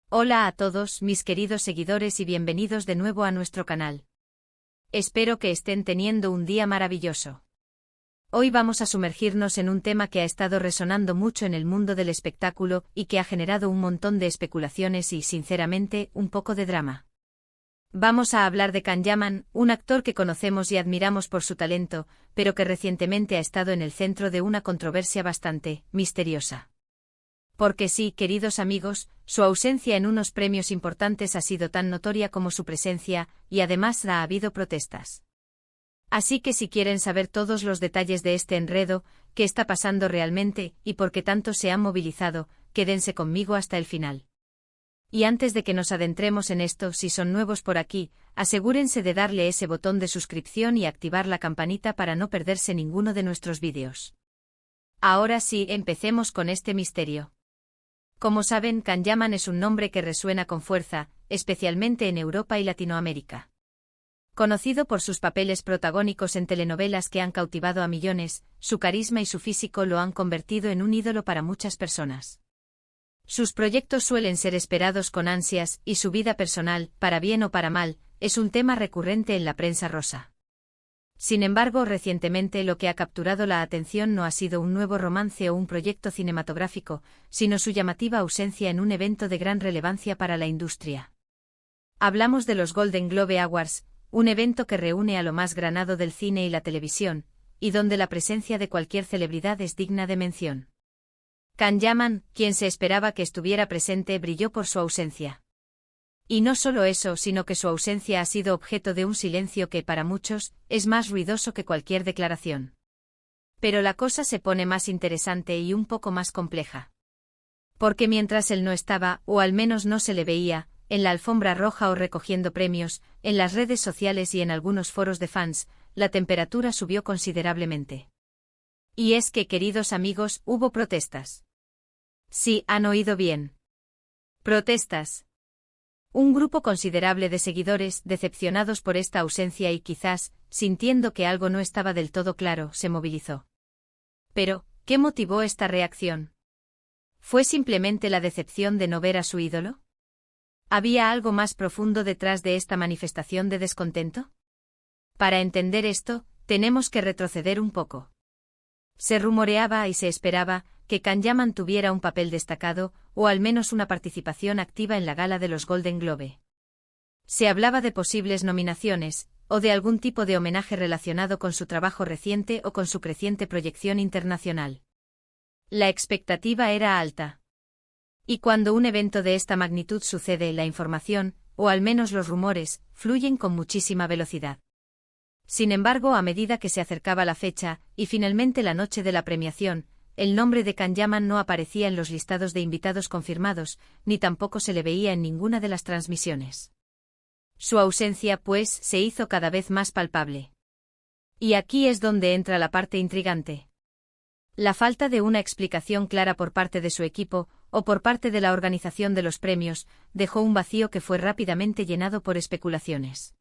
Hola a todos mis queridos seguidores y bienvenidos de nuevo a nuestro canal. Espero que estén teniendo un día maravilloso. Hoy vamos a sumergirnos en un tema que ha estado resonando mucho en el mundo del espectáculo y que ha generado un montón de especulaciones y, sinceramente, un poco de drama. Vamos a hablar de Can Yaman, un actor que conocemos y admiramos por su talento, pero que recientemente ha estado en el centro de una controversia bastante misteriosa. Porque sí, queridos amigos, su ausencia en unos premios importantes ha sido tan notoria como su presencia, y además ha habido protestas. Así que si quieren saber todos los detalles de este enredo, qué está pasando realmente y por qué tanto se han movilizado, quédense conmigo hasta el final. Y antes de que nos adentremos en esto, si son nuevos por aquí, asegúrense de darle ese botón de suscripción y activar la campanita para no perderse ninguno de nuestros vídeos. Ahora sí, empecemos con este misterio. Como saben, Can Yaman es un nombre que resuena con fuerza, especialmente en Europa y Latinoamérica. Conocido por sus papeles protagónicos en telenovelas que han cautivado a millones, su carisma y su físico lo han convertido en un ídolo para muchas personas. Sus proyectos suelen ser esperados con ansias, y su vida personal, para bien o para mal, es un tema recurrente en la prensa rosa. Sin embargo, recientemente lo que ha capturado la atención no ha sido un nuevo romance o un proyecto cinematográfico, sino su llamativa ausencia en un evento de gran relevancia para la industria. Hablamos de los Golden Globe Awards, un evento que reúne a lo más granado del cine y la televisión, y donde la presencia de cualquier celebridad es digna de mención. Can Yaman, quien se esperaba que estuviera presente, brilló por su ausencia. Y no solo eso, sino que su ausencia ha sido objeto de un silencio que, para muchos, es más ruidoso que cualquier declaración. Pero la cosa se pone más interesante y un poco más compleja. Porque mientras él no estaba, o al menos no se le veía, en la alfombra roja o recogiendo premios, en las redes sociales y en algunos foros de fans, la temperatura subió considerablemente. Y es que, queridos amigos, hubo protestas. Sí, han oído bien. Protestas. Un grupo considerable de seguidores, decepcionados por esta ausencia y quizás, sintiendo que algo no estaba del todo claro, se movilizó. Pero, ¿qué motivó esta reacción? ¿Fue simplemente la decepción de no ver a su ídolo? ¿Había algo más profundo detrás de esta manifestación de descontento? Para entender esto, tenemos que retroceder un poco. Se rumoreaba y se esperaba que Can Yaman tuviera un papel destacado, o al menos una participación activa en la gala de los Golden Globe. Se hablaba de posibles nominaciones, o de algún tipo de homenaje relacionado con su trabajo reciente o con su creciente proyección internacional. La expectativa era alta. Y cuando un evento de esta magnitud sucede, la información, o al menos los rumores, fluyen con muchísima velocidad. Sin embargo, a medida que se acercaba la fecha, y finalmente la noche de la premiación, el nombre de Can Yaman no aparecía en los listados de invitados confirmados, ni tampoco se le veía en ninguna de las transmisiones. Su ausencia, pues, se hizo cada vez más palpable. Y aquí es donde entra la parte intrigante. La falta de una explicación clara por parte de su equipo, o por parte de la organización de los premios, dejó un vacío que fue rápidamente llenado por especulaciones.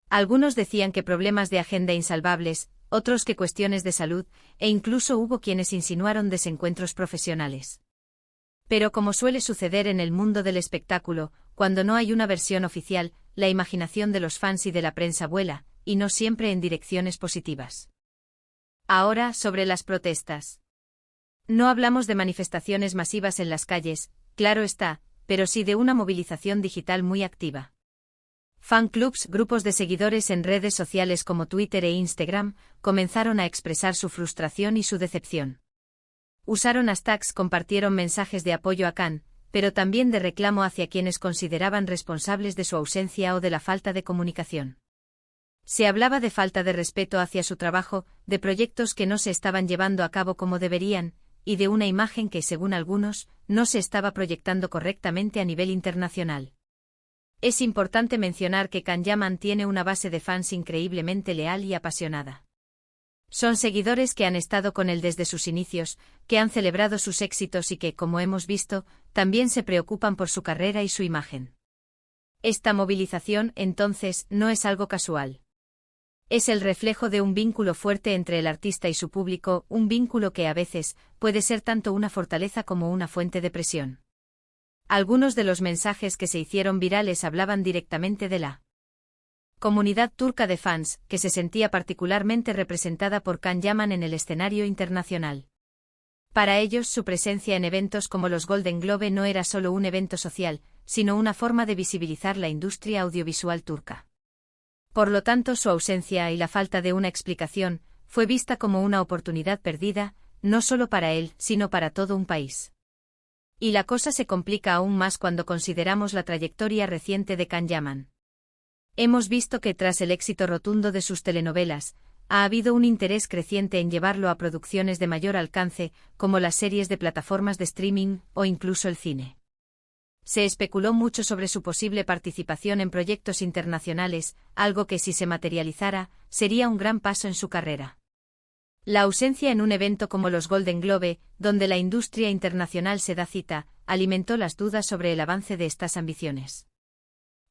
Algunos decían que problemas de agenda insalvables, otros que cuestiones de salud, e incluso hubo quienes insinuaron desencuentros profesionales. Pero como suele suceder en el mundo del espectáculo, cuando no hay una versión oficial, la imaginación de los fans y de la prensa vuela, y no siempre en direcciones positivas. Ahora, sobre las protestas. No hablamos de manifestaciones masivas en las calles, claro está, pero sí de una movilización digital muy activa. Fan clubs, grupos de seguidores en redes sociales como Twitter e Instagram, comenzaron a expresar su frustración y su decepción. Usaron hashtags, compartieron mensajes de apoyo a Can, pero también de reclamo hacia quienes consideraban responsables de su ausencia o de la falta de comunicación. Se hablaba de falta de respeto hacia su trabajo, de proyectos que no se estaban llevando a cabo como deberían, y de una imagen que, según algunos, no se estaba proyectando correctamente a nivel internacional. Es importante mencionar que Can Yaman tiene una base de fans increíblemente leal y apasionada. Son seguidores que han estado con él desde sus inicios, que han celebrado sus éxitos y que, como hemos visto, también se preocupan por su carrera y su imagen. Esta movilización, entonces, no es algo casual. Es el reflejo de un vínculo fuerte entre el artista y su público, un vínculo que a veces puede ser tanto una fortaleza como una fuente de presión. Algunos de los mensajes que se hicieron virales hablaban directamente de la comunidad turca de fans, que se sentía particularmente representada por Can Yaman en el escenario internacional. Para ellos, su presencia en eventos como los Golden Globe no era solo un evento social, sino una forma de visibilizar la industria audiovisual turca. Por lo tanto, su ausencia y la falta de una explicación fue vista como una oportunidad perdida, no solo para él, sino para todo un país. Y la cosa se complica aún más cuando consideramos la trayectoria reciente de Can Yaman. Hemos visto que tras el éxito rotundo de sus telenovelas, ha habido un interés creciente en llevarlo a producciones de mayor alcance, como las series de plataformas de streaming o incluso el cine. Se especuló mucho sobre su posible participación en proyectos internacionales, algo que si se materializara, sería un gran paso en su carrera. La ausencia en un evento como los Golden Globe, donde la industria internacional se da cita, alimentó las dudas sobre el avance de estas ambiciones.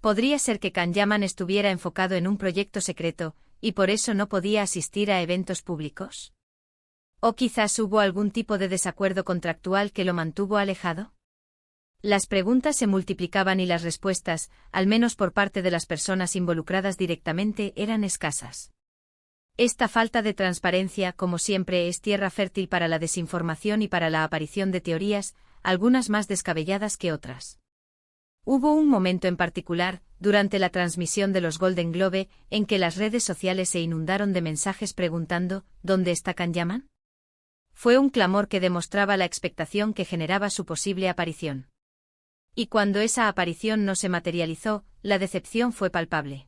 Podría ser que Can Yaman estuviera enfocado en un proyecto secreto, y por eso no podía asistir a eventos públicos. ¿O quizás hubo algún tipo de desacuerdo contractual que lo mantuvo alejado? Las preguntas se multiplicaban y las respuestas, al menos por parte de las personas involucradas directamente, eran escasas. Esta falta de transparencia, como siempre, es tierra fértil para la desinformación y para la aparición de teorías, algunas más descabelladas que otras. Hubo un momento en particular, durante la transmisión de los Golden Globe, en que las redes sociales se inundaron de mensajes preguntando ¿dónde está Can Yaman? Fue un clamor que demostraba la expectación que generaba su posible aparición. Y cuando esa aparición no se materializó, la decepción fue palpable.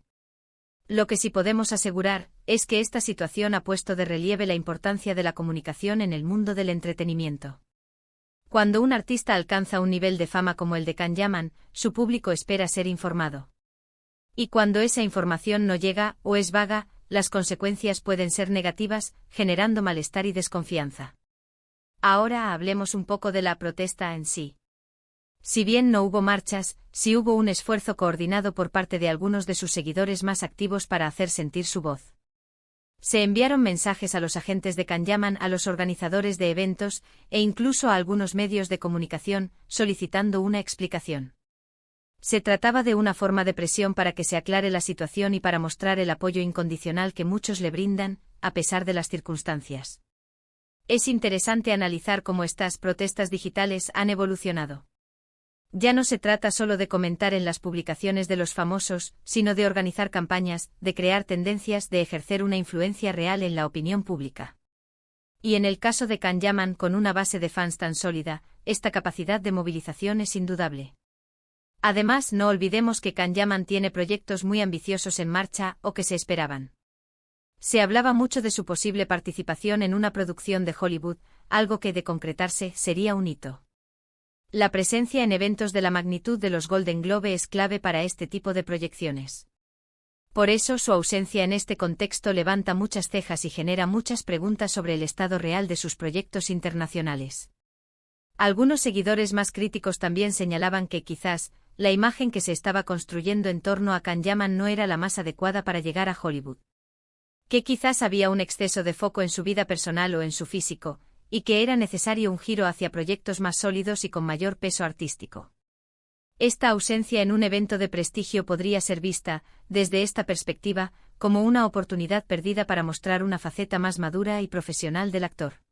Lo que sí podemos asegurar es que esta situación ha puesto de relieve la importancia de la comunicación en el mundo del entretenimiento. Cuando un artista alcanza un nivel de fama como el de Can Yaman, su público espera ser informado. Y cuando esa información no llega o es vaga, las consecuencias pueden ser negativas, generando malestar y desconfianza. Ahora hablemos un poco de la protesta en sí. Si bien no hubo marchas, sí hubo un esfuerzo coordinado por parte de algunos de sus seguidores más activos para hacer sentir su voz. Se enviaron mensajes a los agentes de Can Yaman, a los organizadores de eventos, e incluso a algunos medios de comunicación, solicitando una explicación. Se trataba de una forma de presión para que se aclare la situación y para mostrar el apoyo incondicional que muchos le brindan, a pesar de las circunstancias. Es interesante analizar cómo estas protestas digitales han evolucionado. Ya no se trata solo de comentar en las publicaciones de los famosos, sino de organizar campañas, de crear tendencias, de ejercer una influencia real en la opinión pública. Y en el caso de Can Yaman, con una base de fans tan sólida, esta capacidad de movilización es indudable. Además, no olvidemos que Can Yaman tiene proyectos muy ambiciosos en marcha o que se esperaban. Se hablaba mucho de su posible participación en una producción de Hollywood, algo que, de concretarse, sería un hito. La presencia en eventos de la magnitud de los Golden Globe es clave para este tipo de proyecciones. Por eso su ausencia en este contexto levanta muchas cejas y genera muchas preguntas sobre el estado real de sus proyectos internacionales. Algunos seguidores más críticos también señalaban que quizás la imagen que se estaba construyendo en torno a Can Yaman no era la más adecuada para llegar a Hollywood. Que quizás había un exceso de foco en su vida personal o en su físico, y que era necesario un giro hacia proyectos más sólidos y con mayor peso artístico. Esta ausencia en un evento de prestigio podría ser vista, desde esta perspectiva, como una oportunidad perdida para mostrar una faceta más madura y profesional del actor.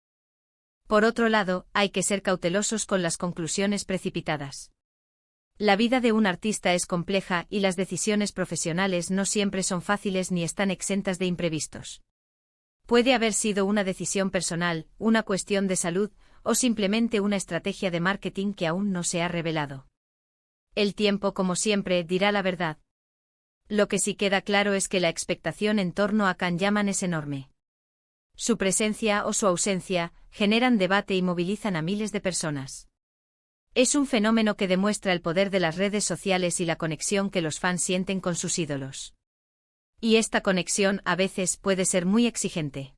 Por otro lado, hay que ser cautelosos con las conclusiones precipitadas. La vida de un artista es compleja y las decisiones profesionales no siempre son fáciles ni están exentas de imprevistos. Puede haber sido una decisión personal, una cuestión de salud, o simplemente una estrategia de marketing que aún no se ha revelado. El tiempo, como siempre, dirá la verdad. Lo que sí queda claro es que la expectación en torno a Can Yaman es enorme. Su presencia o su ausencia generan debate y movilizan a miles de personas. Es un fenómeno que demuestra el poder de las redes sociales y la conexión que los fans sienten con sus ídolos. Y esta conexión a veces puede ser muy exigente.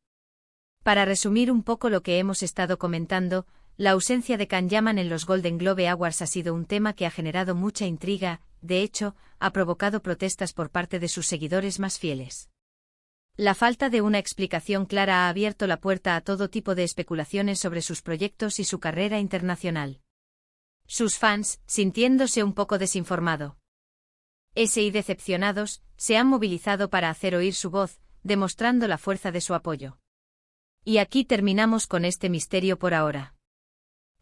Para resumir un poco lo que hemos estado comentando, la ausencia de Can Yaman en los Golden Globe Awards ha sido un tema que ha generado mucha intriga, de hecho, ha provocado protestas por parte de sus seguidores más fieles. La falta de una explicación clara ha abierto la puerta a todo tipo de especulaciones sobre sus proyectos y su carrera internacional. Sus fans, sintiéndose un poco desinformado y decepcionados, se han movilizado para hacer oír su voz, demostrando la fuerza de su apoyo. Y aquí terminamos con este misterio por ahora.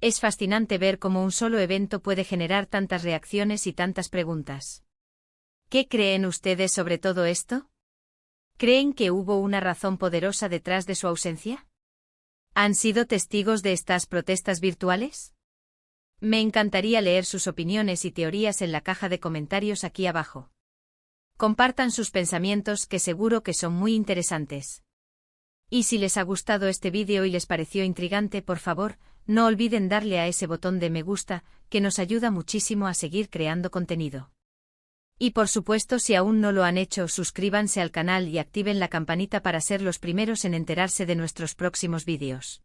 Es fascinante ver cómo un solo evento puede generar tantas reacciones y tantas preguntas. ¿Qué creen ustedes sobre todo esto? ¿Creen que hubo una razón poderosa detrás de su ausencia? ¿Han sido testigos de estas protestas virtuales? Me encantaría leer sus opiniones y teorías en la caja de comentarios aquí abajo. Compartan sus pensamientos, que seguro que son muy interesantes. Y si les ha gustado este vídeo y les pareció intrigante, por favor, no olviden darle a ese botón de me gusta, que nos ayuda muchísimo a seguir creando contenido. Y por supuesto, si aún no lo han hecho, suscríbanse al canal y activen la campanita para ser los primeros en enterarse de nuestros próximos vídeos.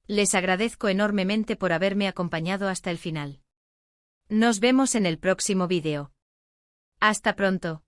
Les agradezco enormemente por haberme acompañado hasta el final. Nos vemos en el próximo vídeo. Hasta pronto.